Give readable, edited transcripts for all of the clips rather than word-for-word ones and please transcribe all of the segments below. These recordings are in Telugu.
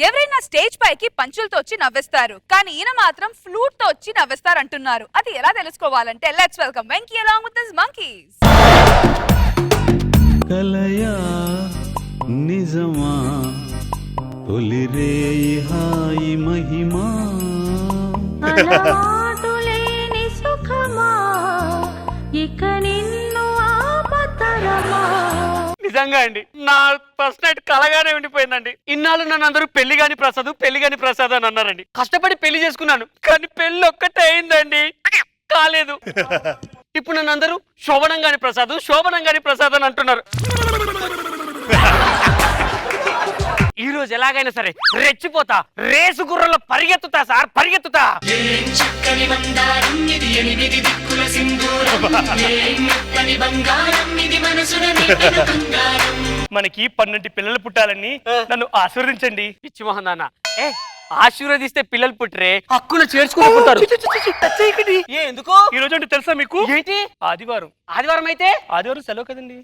ఎవరైనా స్టేజ్ పైకి పంచులతో వచ్చి నవ్విస్తారు, కానీ ఈయన మాత్రం ఫ్లూట్ తో వచ్చి నవ్విస్తారు అంటున్నారు. అది ఎలా తెలుసుకోవాలంటే let's welcome Venky along with his monkeys. కలయా నిజమా తొలి రేయి హాయి మహిమా అలవాటులేని సుఖమా ఇక నిన్ను ఆపతరమా. నిజంగా అండి, నా ఫస్ట్ నైట్ కలగానే ఉండిపోయిందండి. ఇన్నాళ్ళు నన్ను అందరూ పెళ్లి గాని ప్రసాద్ అని అన్నారండి. కష్టపడి పెళ్లి చేసుకున్నాను, కానీ పెళ్లి ఒక్కటే అయిందండి, కాలేదు. ఇప్పుడు నన్ను అందరూ శోభనం గాని ప్రసాద్ అని అంటున్నారు. ఈ రోజు ఎలాగైనా సరే రెచ్చిపోతా, రేసు గుర్రలో పరిగెత్తుతా సార్, పరిగెత్తుతా. మనకి 12 పిల్లలు పుట్టాలని నన్ను ఆశీర్వదించండి. పిచ్చి మోహన్ నాన్న, ఆశీర్వదిస్తే పిల్లలు పుట్టరే, హక్కును చేర్చుకుని పుట్టారు. ఎందుకు ఈ రోజు అంటే తెలుసా మీకు? ఏంటి? ఆదివారం అయితే ఆదివారం సెలవు కదండి.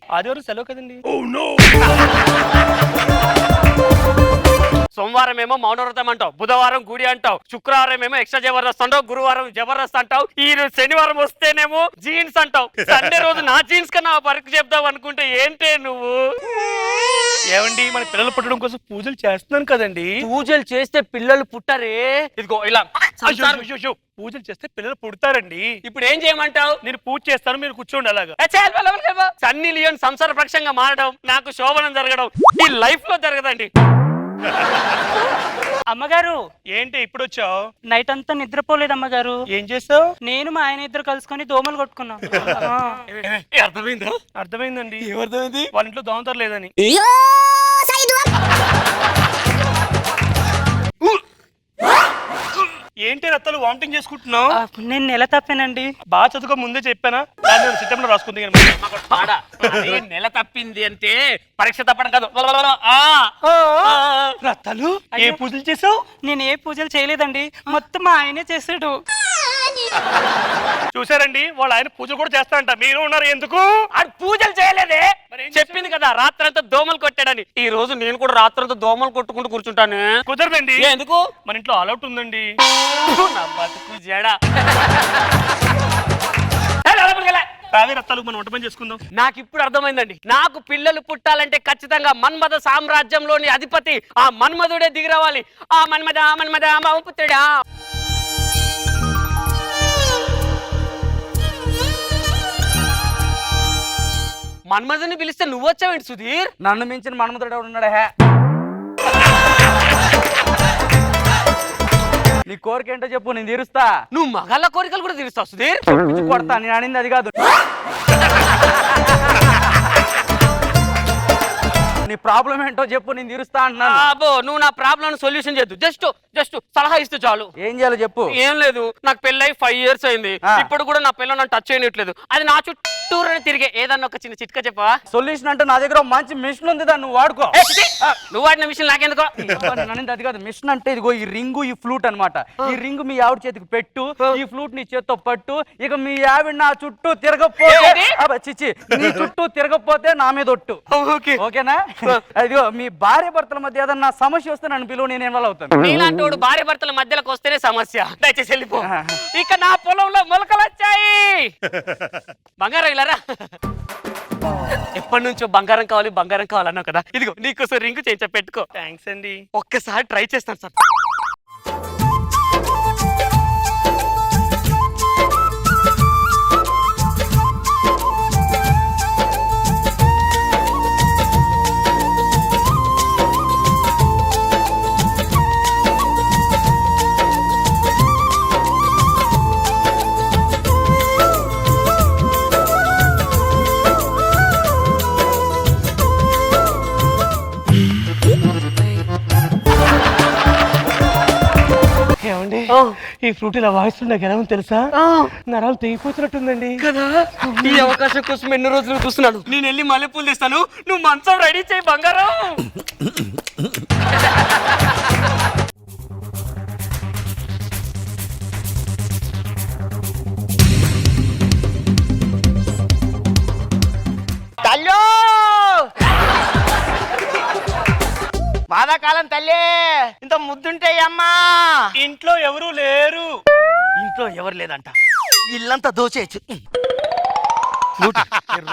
సోమవారం ఏమో మౌనవ్రతం అంటావు, బుధవారం గుడి అంటావు, శుక్రవారం ఏమో ఎక్స్ట్రా జబర్దస్త్ అంటావు, గురువారం జబర్దస్త్ అంటావు, ఈ రోజు శనివారం వస్తేనేమో జీన్స్ అంటావు, సండే రోజు నా జీన్స్ కన్నా పరీక్ష చెప్తావు అనుకుంటే ఏంటే నువ్వు? ఏమండి, మన పిల్లలు పుట్టడం కోసం పూజలు చేస్తున్నాను కదండి. పూజలు చేస్తే పిల్లలు పుట్టరే. ఇదిగో ఇలా పూజలు చేస్తే పిల్లలు పుడతారండి. ఇప్పుడు ఏం చేయమంటావు? నేను పూజ చేస్తాను, మీరు కూర్చోండి. అలాగా సన్నీ లియోన్ సంసార పక్షంగా మారడం, నాకు శోభనం జరగడం ఈ లైఫ్ లో జరగదండి. అమ్మగారు, ఏంటి ఇప్పుడు వచ్చావు? నైట్ అంతా నిద్రపోలేదు అమ్మగారు. ఏం చేస్తావు? నేను మా ఆయన ఇద్దరు కలుసుకొని దోమలు కొట్టుకున్నాం. అర్థమైందండి. ఏమర్థమైంది? వాళ్ళ ఇంట్లో దోమతర లేదని. ఏంటి రత్తలు వామిటింగ్ చేసుకుంటున్నావు? నేను నెల తప్పానండి. బాగా చదువుకో, ముందే చెప్పానా? సిస్టమ్ లో రాసుకుంది. నెల తప్పింది అంటే పరీక్ష తప్పడం కాదు. రత్తలు ఏ పూజలు చేసావు? నేను ఏ పూజలు చేయలేదండి, మొత్తం మా ఆయనే చేసాడు. చూసారండి, వాళ్ళు ఆయన పూజ కూడా చేస్తారంట. మీరు ఉన్నారు ఎందుకు? అది పూజలు చేయలేదే, చెప్పింది కదా రాత్రంతా దోమలు కొట్టాడని. ఈ రోజు నేను కూడా రాత్రంతా దోమలు కొట్టుకుంటూ కూర్చుంటాను. కుదరదండి. ఎందుకు? మన ఇంట్లో అలౌట్ ఉందండి. నా బతుకు జడా. మనం వంట పని చేసుకుందాం. నాకు ఇప్పుడు అర్థమైందండి, నాకు పిల్లలు పుట్టాలంటే ఖచ్చితంగా మన్మథ సామ్రాజ్యంలోని అధిపతి ఆ మన్మధుడే దిగిరావాలి. ఆ మన్మథ పుత్రుడా. మన్మధుని పిలిస్తే నువ్వు వచ్చావేంటి సుధీర్? నన్ను మించిన మన్మధుడు ఉన్నాడా? నీ కోరిక ఏంటో చెప్పు, నేను తీరుస్తా. నువ్వు మగాళ్ళ కోరికలు కూడా తీరుస్తావు సుధీర్? కొడతా, నేను అనింది అది కాదు. నీ ప్రాబ్లం ఏంటో చెప్పు, నేను తీరుస్తా అంటున్నాను. అబ్బో, నువ్వు నా ప్రాబ్లం సొల్యూషన్ చేయద్దు, జస్ట్ సలహా ఇస్తే చాలు. ఏం చేయాలో చెప్పు. ఏం లేదు, నాకు పెళ్ళై 5 years అయింది. ఇప్పుడు కూడా నా పిల్ల నన్ను టచ్ చేయట్లేదు. అది నా చుట్టూరు తిరిగే. ఏదన్నా ఒక చిన్న చిట్కా చెప్పవా? సొల్యూషన్ అంటే నా దగ్గర మంచి మిషన్ ఉంది, దాన్ని నువ్వు వాడుకో. నువ్వు వాడిన మిషన్ నాకెందుకో? అది కాదు, మిషన్ అంటే ఇదిగో ఈ రింగు, ఈ ఫ్లూట్ అన్నమాట. ఈ రింగు మీ ఆవిడ చేతికి పెట్టు, ఈ ఫ్లూట్ నీ చేత్తో పట్టు. ఇక మీ ఆవిడ నా చుట్టూ తిరగపోతే, చిచ్చి నీ చుట్టూ తిరగపోతే నా మీద ఒట్టు. ఓకేనా? అదిగో మీ భార్య భర్తల మధ్య ఏదన్నా సమస్య వస్తే నన్ను పిలువు, నేను ఇన్వాల్వ్ అవుతాను. నీలాంటోడు భార్య భర్తల మధ్యలోకి వస్తేనే సమస్య. దయచేసి వెళ్ళిపో. ఇక నా పొలంలో మొలకలు వచ్చాయి. బంగారం ఇలారా. ఎప్పటి నుంచో బంగారం కావాలన్నావు కదా, ఇదిగో నీకోసం రింగు చేయించా, పెట్టుకో. థ్యాంక్స్ అండి. ఒక్కసారి ట్రై చేస్తాను సార్. ఈ ఫ్రూట్ ఇలా వాయిస్తుంది, నాకు ఎలా తెలుసా? నరాలు తెగిపోతున్నట్టుందండి కదా. ఈ అవకాశం కోసం ఎన్నో రోజులు చూస్తున్నాను. నేను వెళ్ళి మల్లెపూలు తెస్తాను, నువ్వు మంచం రెడీ చేయి బంగారం. రాధాకాలం తల్లి ఇంత ముద్దుంటే అమ్మా. ఇంట్లో ఎవరు లేరు. ఇంట్లో ఎవరు లేదంట, ఇల్లంతా దోచేయచ్చు.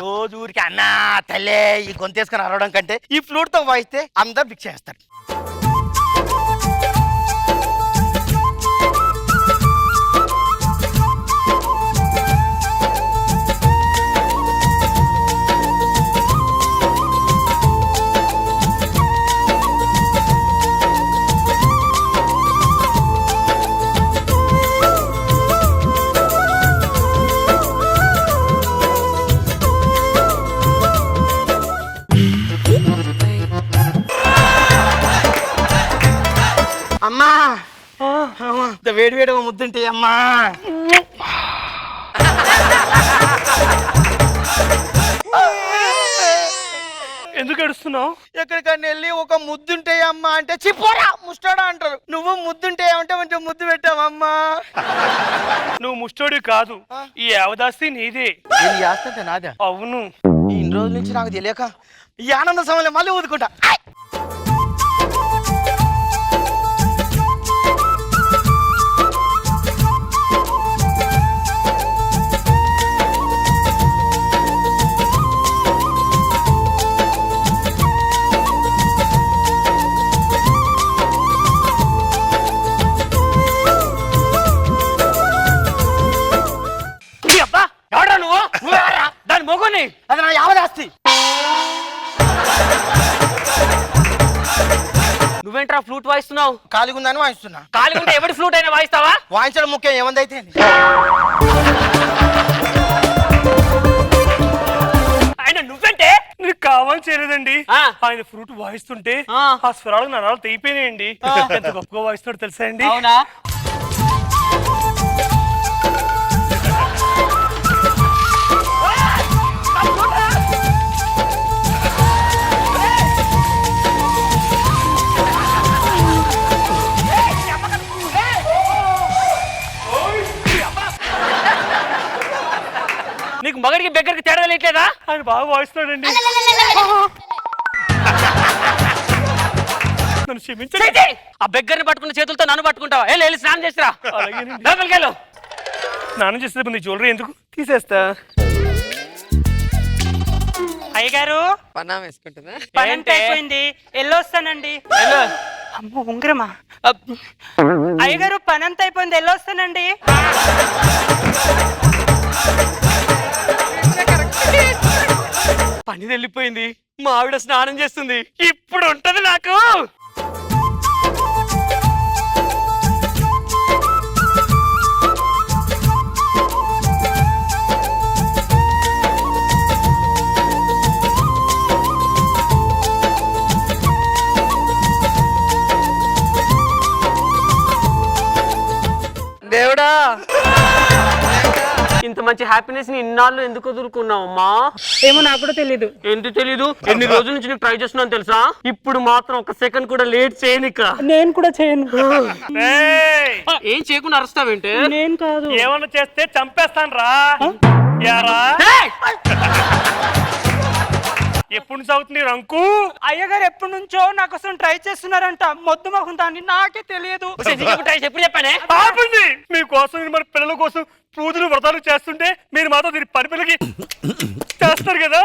రోజు ఊరికి అన్నా తల్లే ఈ గొంతేసుకొని అరవడం కంటే ఈ ఫ్లూట్ తో వాయిస్తే అందరు భిక్ష చేస్తారు. అమ్మా వేడి వేడి ముద్దుంటే అమ్మా. ఎందుకు ఏడుస్తున్నావు? ఎక్కడికన్నా వెళ్ళి ఒక ముద్దుంటే అమ్మా అంటే చిపోరా ముస్టాడా అంటారు. నువ్వు ముద్దుంటే ఏమంటే కొంచెం ముద్దు పెట్టావమ్మా. నువ్వు ముష్టోడి కాదు, ఈ అవదాస్తి నీదే. నేను చేస్తుంటే నాదే. అవును. ఇన్ని రోజుల నుంచి నాకు తెలియక ఈ ఆనంద సమయంలో మళ్ళీ ఊదుకుంటా. ఎవడా నువ్వు? దాని మొగుని. అది నా యావదాస్తి. నువ్వేంట్రా ఫ్లూట్ వాయిస్తున్నావు? ఖాళీగా ఉందని వాయిస్తున్నా. ఖాళీ ఉంటే ఎవరి ఫ్లూట్ అయినా వాయిస్తావా? వాయించడం ముఖ్యం, ఏమందైతే. ఆయన నువ్వంటే నీకు కావాలని చేయలేదండి. ఆయన ఫ్లూట్ వాయిస్తుంటే ఆ స్వరాలు నరాలు తెగిపోయినాయండి. ఎంత గొప్పగా వాయిస్తాడు తెలుసా అండి? అవునా? నీకు మగడికి బెగ్గరికి తేడా లేట్లేదా? ఆయన బాగా వాయిస్తున్నాడండి. నన్ను క్షమించండి. ఆ బెగ్గర్ని పట్టుకున్న చేతులతో నన్ను పట్టుకుంటావా? వెళ్ళి స్నానం చేసిరా. లోపలికెళ్ళు. స్నానం చేస్తే నీ జ్యువెలరీ ఎందుకు తీసేస్తా. అయ్యగారు పన్నాం వేసుకుంటుందా? పని అంతా అయిపోయింది, వెళ్ళొస్తానండి. అమ్మో ఉంగరమా? అయ్యగారు పని అంతా అయిపోయింది, వెళ్ళొస్తానండి. పని వెళ్ళిపోయింది, మా ఆవిడ స్నానం చేస్తుంది, ఇప్పుడు ఉంటది నాకు. దేవుడా, ఇంత మంచి హ్యాపీనెస్ ని ఇన్నాళ్ళు ఎందుకు వదులుకున్నావు అమ్మా? ఏమో నాకు కూడా తెలీదు. ఎందుకు తెలీదు? ఎన్ని రోజుల నుంచి నీకు ట్రై చేస్తున్నాను తెలుసా? ఇప్పుడు మాత్రం ఒక సెకండ్ కూడా లేట్ చేయనిక. నేను కూడా చేయను. ఏం చేయకుండా అరుస్తావేంటే? నేను కాదు. ఏమన్నా చేస్తే చంపేస్తాను రా. ఎప్పుడు నుంచి అవుతుంది రంకు? అయ్యగారు ఎప్పటి నుంచో నా కోసం ట్రై చేస్తున్నారంట. మొద్దు మొహం దాన్ని నాకే తెలియదు. ఎప్పుడు చెప్పానే? ఆపండి. మీకోసం మన పిల్లల కోసం పూజలు వ్రతాలు చేస్తుంటే మీరు మాత్రం దీని పని పిల్లకి చేస్తారు కదా.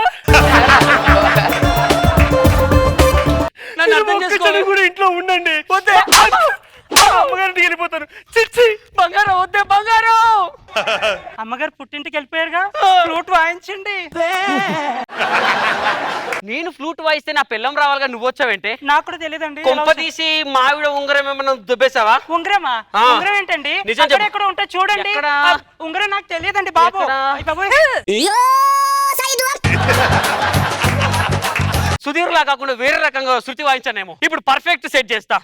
కూడా ఇంట్లో ఉండండి. అమ్మగారింటికి వెళ్ళిపోతారు. చిచ్చి బంగారం వద్దే బంగారం. అమ్మగారు పుట్టింటికి వెళ్ళిపోయారుగా, ఫ్లూట్ వాయించండి. నేను ఫ్లూట్ వాయిస్తే నా పిల్లం రావాలిగా, నువ్వు వచ్చావంటే? నాకు కూడా తెలియదండి. కొంప తీసి మావిడ ఉంగరం ఏమన్నా దుబ్బేసావా? ఉంగరమా? ఉంగరం ఏంటండి? ఎక్కడ ఉంటే చూడండి. ఉంగరం నాకు తెలియదండి బాబు. సుధీర్ లా కాకుండా వేరే రకంగా శృతి వాయించానేమో. ఇప్పుడు పర్ఫెక్ట్ సెట్ చేస్తా.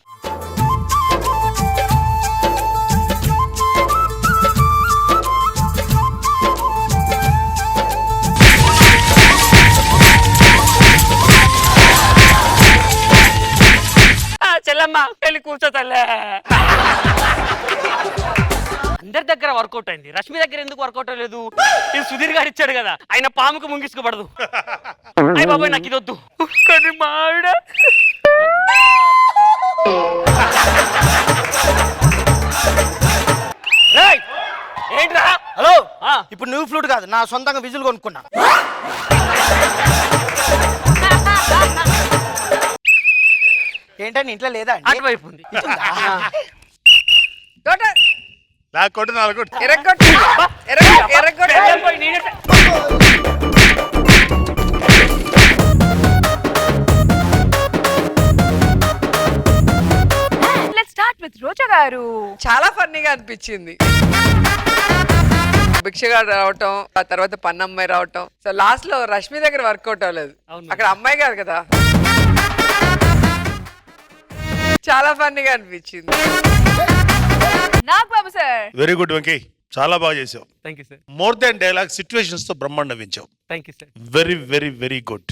చెల్లమ్మ పెళ్లి కూర్చో తల్లే. అందరి దగ్గర వర్కౌట్ అయింది, రష్మి దగ్గర ఎందుకు వర్కౌట్ అవ్వలేదు? ఇది సుధీర్ గారు ఇచ్చాడు కదా, ఆయన పాముకు ముంగిసుకోబడదు. అయ్య బాబాయ్ నాకు ఇది వద్దు. కానీ మా ఆవిడ రేయ్, ఏంట్రా హలో ఆ. ఇప్పుడు నువ్వు ఫ్లూట్ కాదు నా సొంతంగా విజులు కొనుక్కున్నా ఏంటని ఇంట్లో లేదా అండి అటువైపు ఉంది. లాక్కొట్టు నాలుగొట్టు వెళ్ళిపోయి నేనే- లెట్స్ స్టార్ట్ విత్ రోజా గారు. చాలా ఫన్నీగా అనిపించింది. భిక్షగాడు రావటం, ఆ తర్వాత పన్నమ్మాయి రావటం. సో లాస్ట్ లో రష్మి దగ్గర వర్కౌట్ అవ్వలేదు. అవును. అక్కడ అమ్మాయి కాదు కదా. చాలా ఫన్నీగా అనిపించింది. Nag Babu sir. Very good Venky, చాలా బాగా చేసావు. Thank you sir. More than dialogue situations తో బ్రహ్మాండం వించావు. Thank you sir. Very very very good.